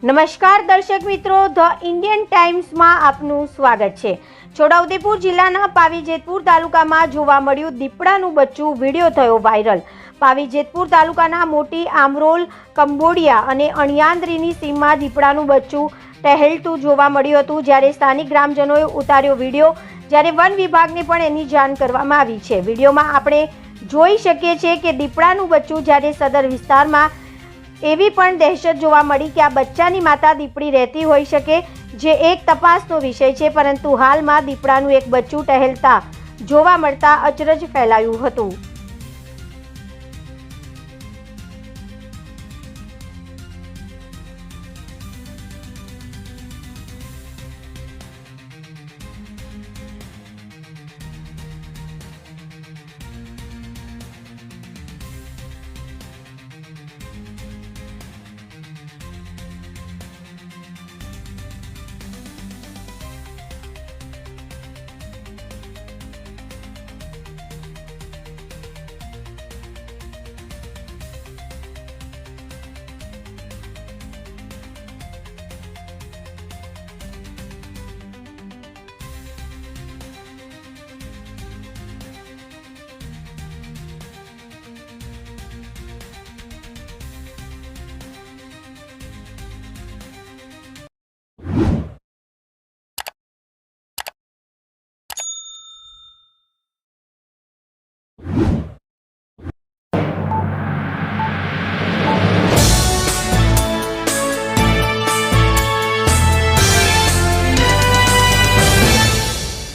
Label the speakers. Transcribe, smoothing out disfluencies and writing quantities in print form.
Speaker 1: નમસ્કાર દર્શક મિત્રો, ધ ઇન્ડિયન ટાઈમ્સમાં આપનું સ્વાગત છે। છોટાઉદેપુર જિલ્લાના પાવીજેતપુર તાલુકામાં જોવા મળ્યું દીપડાનું બચ્ચું। વિડીયો થયો વાયરલ। પાવીજેતપુર તાલુકાના મોટી આમરોલ, કંબોડિયા અને અણિયાંદરીની સીમમાં દીપડાનું બચ્ચું ટહેલતું જોવા મળ્યું હતું, જ્યારે સ્થાનિક ગ્રામજનોએ ઉતાર્યો વિડીયો, જ્યારે વન વિભાગને પણ એની જાણ કરવામાં આવી છે। વિડીયોમાં આપણે જોઈ શકીએ છીએ કે દીપડાનું બચ્ચું, જ્યારે સદર વિસ્તારમાં એવી પણ દહેશત જોવા મળી કે આ બચ્ચાની માતા દીપડી રહેતી હોઈ શકે, જે એક તપાસનો વિષય છે। પરંતુ હાલમાં દીપડાનું એક બચ્ચું ટહેલતા જોવા મળતા અચરજ ફેલાયું હતું।